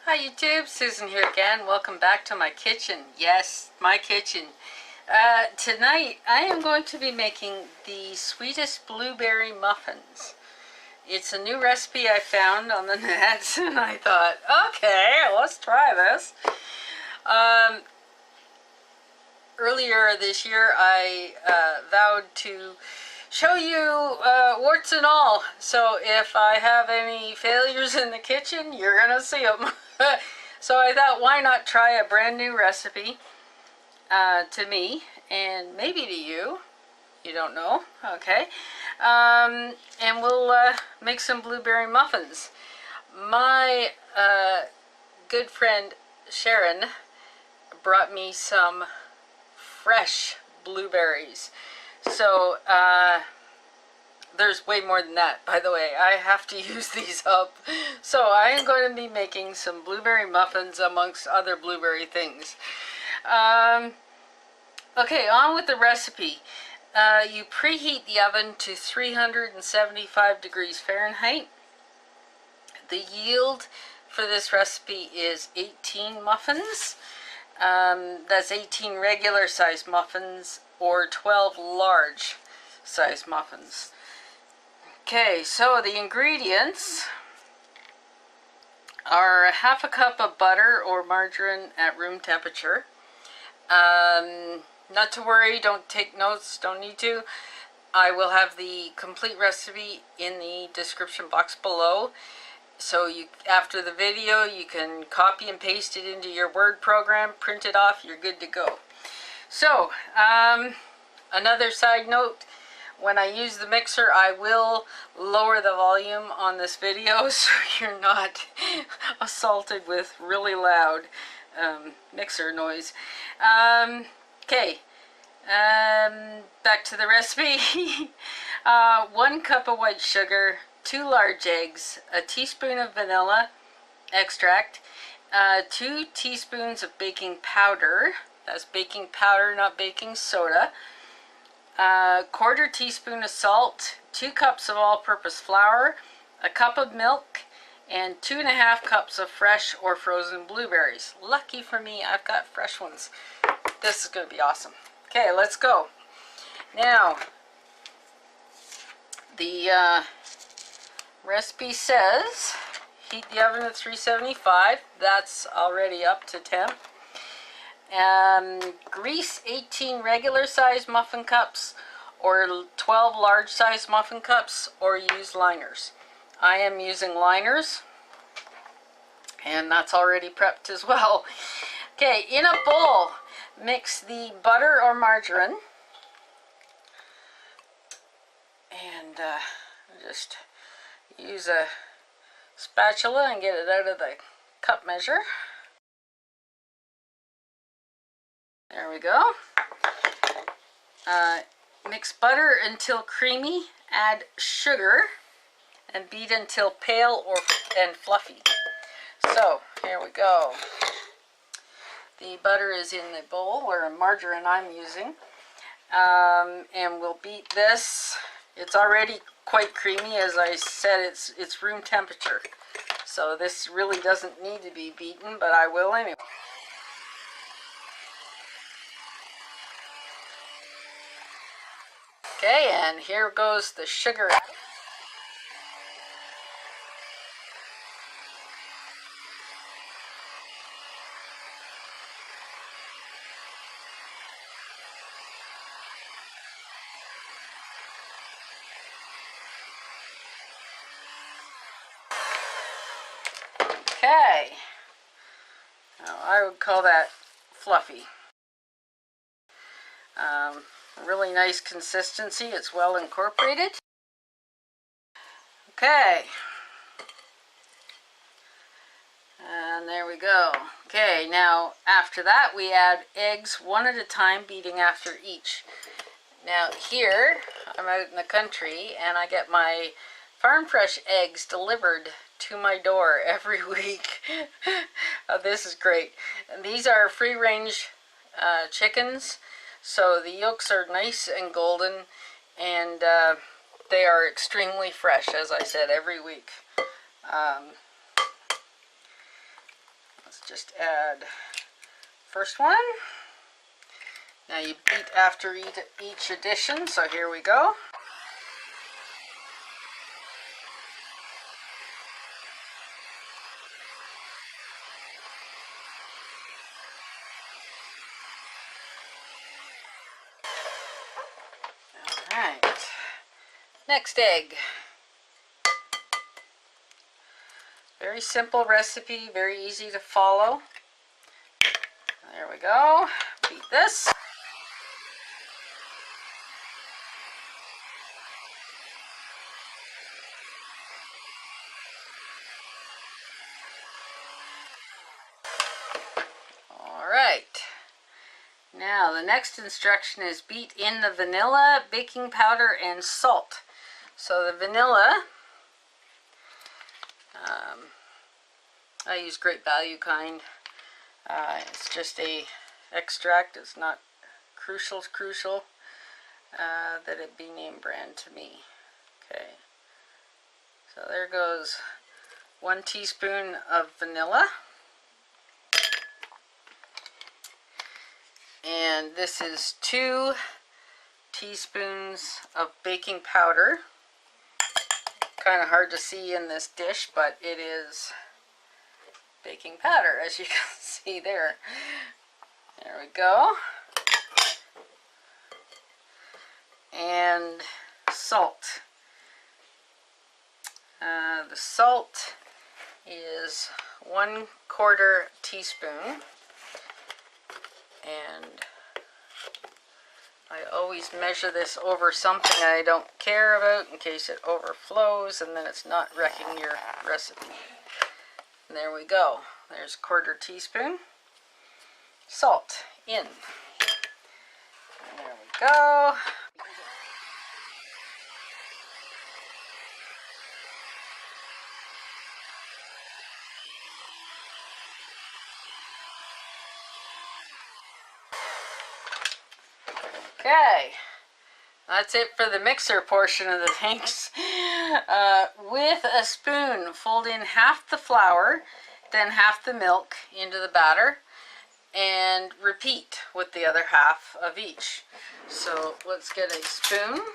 Hi YouTube, Susan here again. Welcome back to my kitchen. Yes, my kitchen. Tonight I am going to be making the Sweetest blueberry muffins. It's a new recipe I found on the net and I thought, okay, let's try this. Earlier this year I vowed to show you warts and all. So if I have any failures in the kitchen, you're gonna see them. So I thought, why not try a brand new recipe to me and maybe to you. You don't know, okay? And we'll make some blueberry muffins. My good friend Sharon brought me some fresh blueberries. So there's way more than that, by the way. I have to use these up. So I am going to be making some blueberry muffins amongst other blueberry things. Okay, on with the recipe. You preheat the oven to 375 degrees Fahrenheit. The yield for this recipe is 18 muffins. That's 18 regular size muffins or 12 large size muffins. Okay, so the ingredients are half a cup of butter or margarine at room temperature. Not to worry, don't take notes, don't need to. I will have the complete recipe in the description box below. So you, after the video, you can copy and paste it into your Word program, print it off, you're good to go. So, another side note, when I use the mixer, I will lower the volume on this video so you're not assaulted with really loud mixer noise. Okay, back to the recipe. 1 cup of white sugar, 2 large eggs, a teaspoon of vanilla extract, 2 teaspoons of baking powder. That's baking powder, not baking soda. 1/4 teaspoon of salt, 2 cups of all-purpose flour, a cup of milk, and 2½ cups of fresh or frozen blueberries. Lucky for me, I've got fresh ones. This is going to be awesome. Okay, let's go. Now, the recipe says heat the oven at 375. That's already up to temp. Grease 18 regular size muffin cups or 12 large size muffin cups, or use liners. I am using liners, and that's already prepped as well. Okay, in a bowl, mix the butter or margarine, and just use a spatula and get it out of the cup measure. There we go. Mix butter until creamy, add sugar, and beat until pale and fluffy. So, here we go. The butter is in the bowl, or margarine I'm using. And we'll beat this. It's already quite creamy. As I said, it's room temperature. So this really doesn't need to be beaten, but I will anyway. Okay, and here goes the sugar. Okay, now I would call that fluffy. Really nice consistency, it's well incorporated. Okay, and there we go. Okay, now after that we add eggs one at a time, beating after each. Now here, I'm out in the country and I get my farm fresh eggs delivered to my door every week. This is great. And these are free range chickens, so the yolks are nice and golden, and they are extremely fresh, as I said, every week. Let's just add first one. Now you beat after each addition, so here we go. Alright, next egg. Very simple recipe, very easy to follow. There we go. Beat this. Alright. Now the next instruction is beat in the vanilla, baking powder, and salt. So the vanilla, I use Great Value kind. It's just a extract. It's not crucial that it be name brand to me. Okay, so there goes 1 teaspoon of vanilla, and this is 2 teaspoons of baking powder. Kind of hard to see in this dish, but it is baking powder, as you can see there. There we go. And salt. The salt is 1/4 teaspoon, and I always measure this over something I don't care about in case it overflows and then it's not wrecking your recipe. And there we go. There's 1/4 teaspoon salt in. And there we go. Okay, that's it for the mixer portion of the things. With a spoon, fold in half the flour, then half the milk into the batter, and repeat with the other half of each. So let's get a spoon.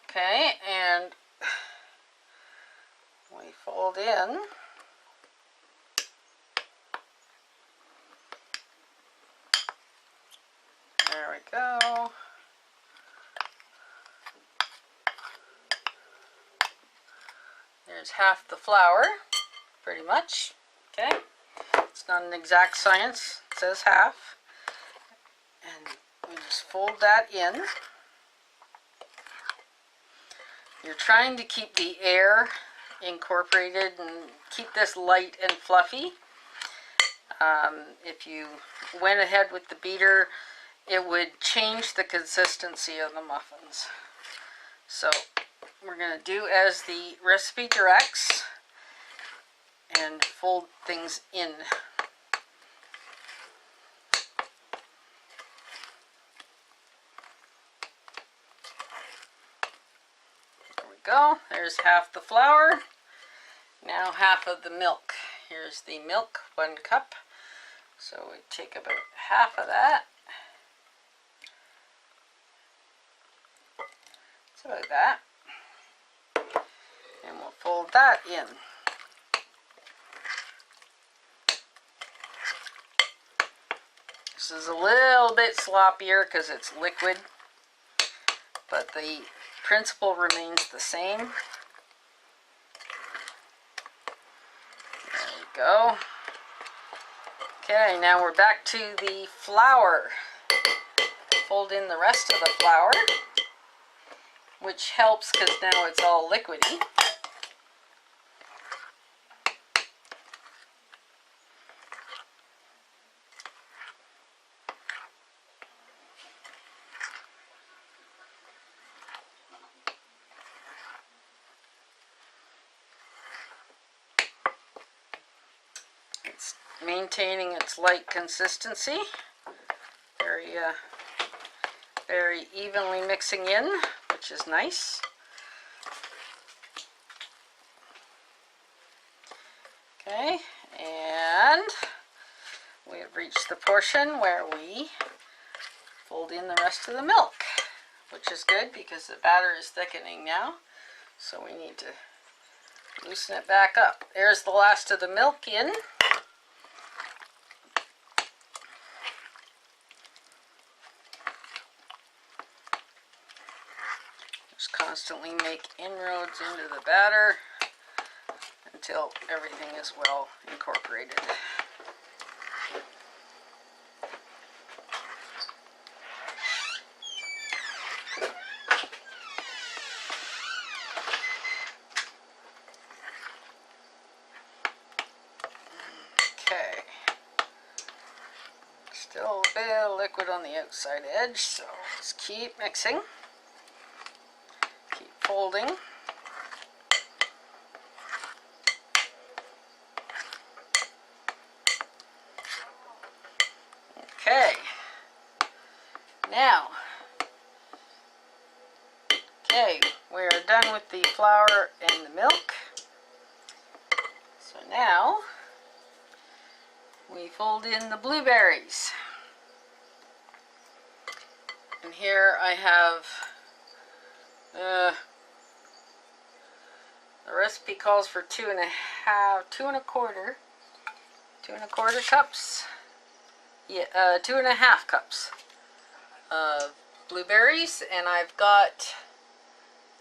Okay, and we fold in. There we go. There's half the flour, pretty much. Okay, it's not an exact science, it says half. And we just fold that in. You're trying to keep the air incorporated and keep this light and fluffy. If you went ahead with the beater, it would change the consistency of the muffins. So we're going to do as the recipe directs and fold things in. There we go. There's half the flour. Now half of the milk. Here's the milk, 1 cup. So we take about half of that. About that, and we'll fold that in. This is a little bit sloppier because it's liquid, but the principle remains the same. There we go. Okay, now we're back to the flour. Fold in the rest of the flour, which helps because now it's all liquidy. It's maintaining its light consistency. Very evenly mixing in, which is nice. Okay, and we have reached the portion where we fold in the rest of the milk, which is good because the batter is thickening now, so we need to loosen it back up. There's the last of the milk in. Just constantly make inroads into the batter until everything is well incorporated. Okay, still a bit of liquid on the outside edge, so just keep mixing, keep folding. Okay, now, we're done with the flour and the milk. So now we fold in the blueberries. And here I have, the recipe calls for 2.25 cups. Yeah, 2.5 cups of blueberries, and I've got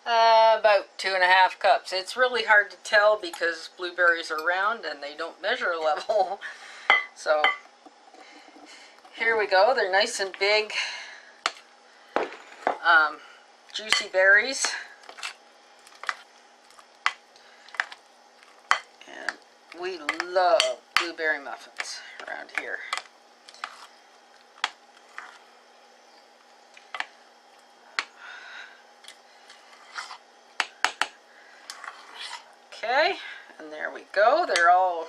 about 2.5 cups. It's really hard to tell because blueberries are round and they don't measure level. So here we go. They're nice and big, juicy berries. And we love blueberry muffins around here. Okay, and there we go. They're all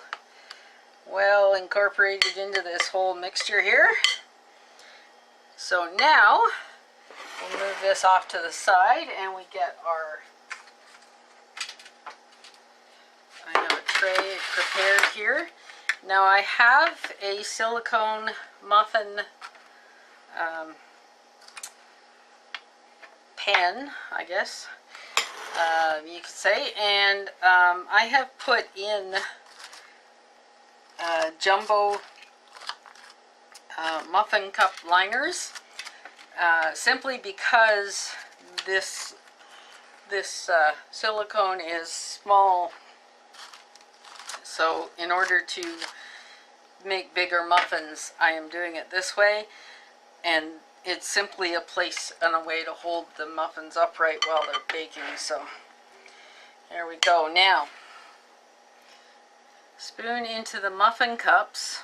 well incorporated into this whole mixture here. So now we'll move this off to the side and we get our, I have a tray prepared here. Now I have a silicone muffin pan, I guess you could say, and I have put in jumbo muffin cup liners simply because this silicone is small, so in order to make bigger muffins I am doing it this way, and it's simply a place and a way to hold the muffins upright while they're baking. So there we go. Now spoon into the muffin cups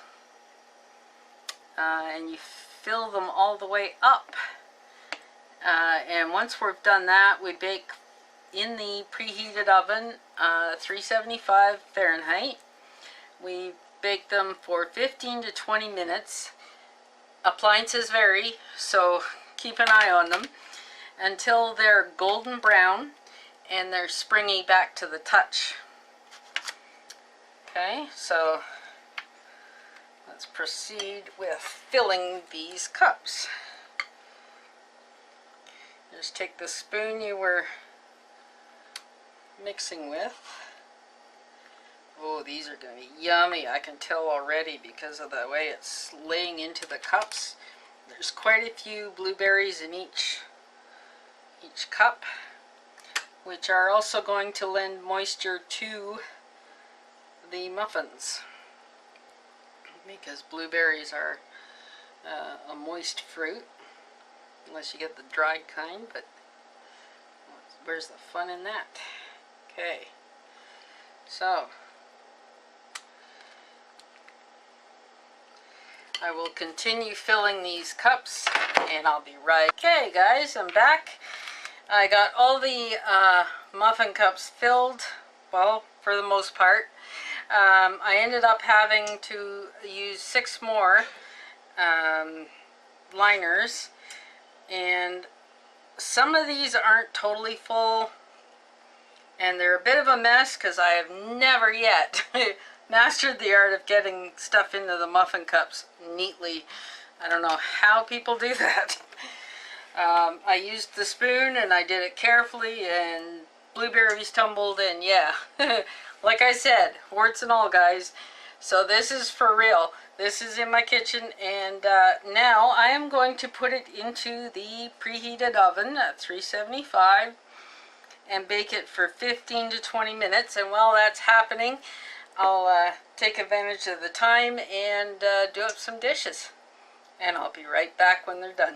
and you fill them all the way up, and once we've done that, we bake in the preheated oven, 375 Fahrenheit. We bake them for 15 to 20 minutes. Appliances vary, so keep an eye on them, until they're golden brown and they're springy back to the touch. Okay, so let's proceed with filling these cups. Just take the spoon you were mixing with. Oh, these are going to be yummy. I can tell already because of the way it's laying into the cups. There's quite a few blueberries in each cup, which are also going to lend moisture to the muffins, because blueberries are a moist fruit, unless you get the dried kind, but where's the fun in that? Okay, so I will continue filling these cups and I'll be right. Okay guys, I'm back. I got all the muffin cups filled, well, for the most part. I ended up having to use 6 more liners, and some of these aren't totally full and they're a bit of a mess because I have never yet mastered the art of getting stuff into the muffin cups neatly. I don't know how people do that. I used the spoon and I did it carefully, and blueberries tumbled, and yeah, like I said, warts and all, guys. So this is for real. This is in my kitchen, and now I am going to put it into the preheated oven at 375 and bake it for 15 to 20 minutes. And while that's happening, I'll take advantage of the time and do up some dishes. And I'll be right back when they're done.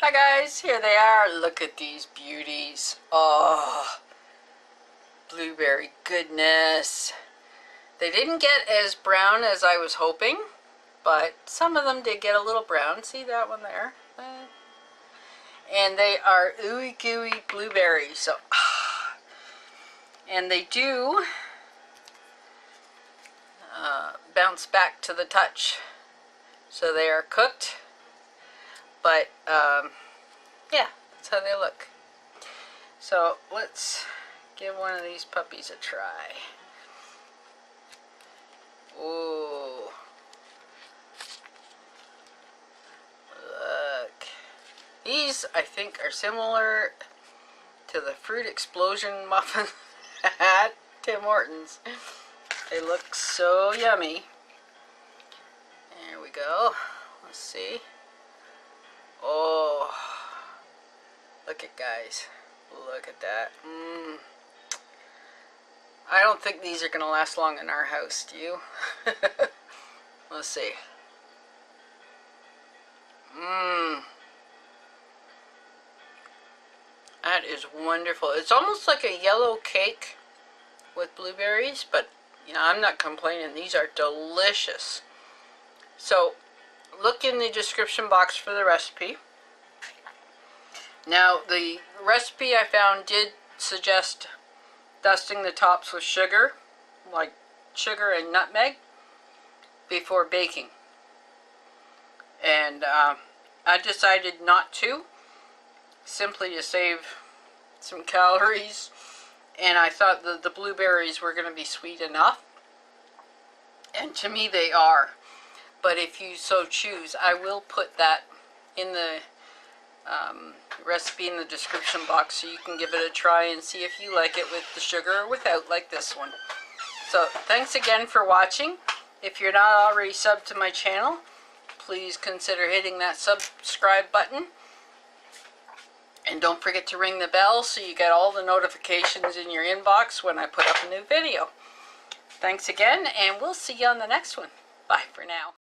Hi guys, here they are. Look at these beauties. Oh, blueberry goodness. They didn't get as brown as I was hoping, but some of them did get a little brown. See that one there? And they are ooey gooey blueberries. So, and they do bounce back to the touch. So they are cooked, but yeah, that's how they look. So let's give one of these puppies a try. Ooh. Look. These, I think, are similar to the Fruit Explosion muffin at Tim Hortons. They look so yummy. There we go. Let's see. Oh. Look at, guys. Look at that. I don't think these are going to last long in our house, do you? Let's see. That is wonderful. It's almost like a yellow cake with blueberries, but you know, I'm not complaining. These are delicious. So, look in the description box for the recipe. Now, the recipe I found did suggest dusting the tops with sugar, like sugar and nutmeg, before baking. And I decided not to, simply to save some calories. And I thought that the blueberries were going to be sweet enough. And to me they are. But if you so choose, I will put that in the recipe in the description box so you can give it a try and see if you like it with the sugar or without, like this one. So thanks again for watching. If you're not already subbed to my channel, please consider hitting that subscribe button. And don't forget to ring the bell so you get all the notifications in your inbox when I put up a new video. Thanks again, and we'll see you on the next one. Bye for now.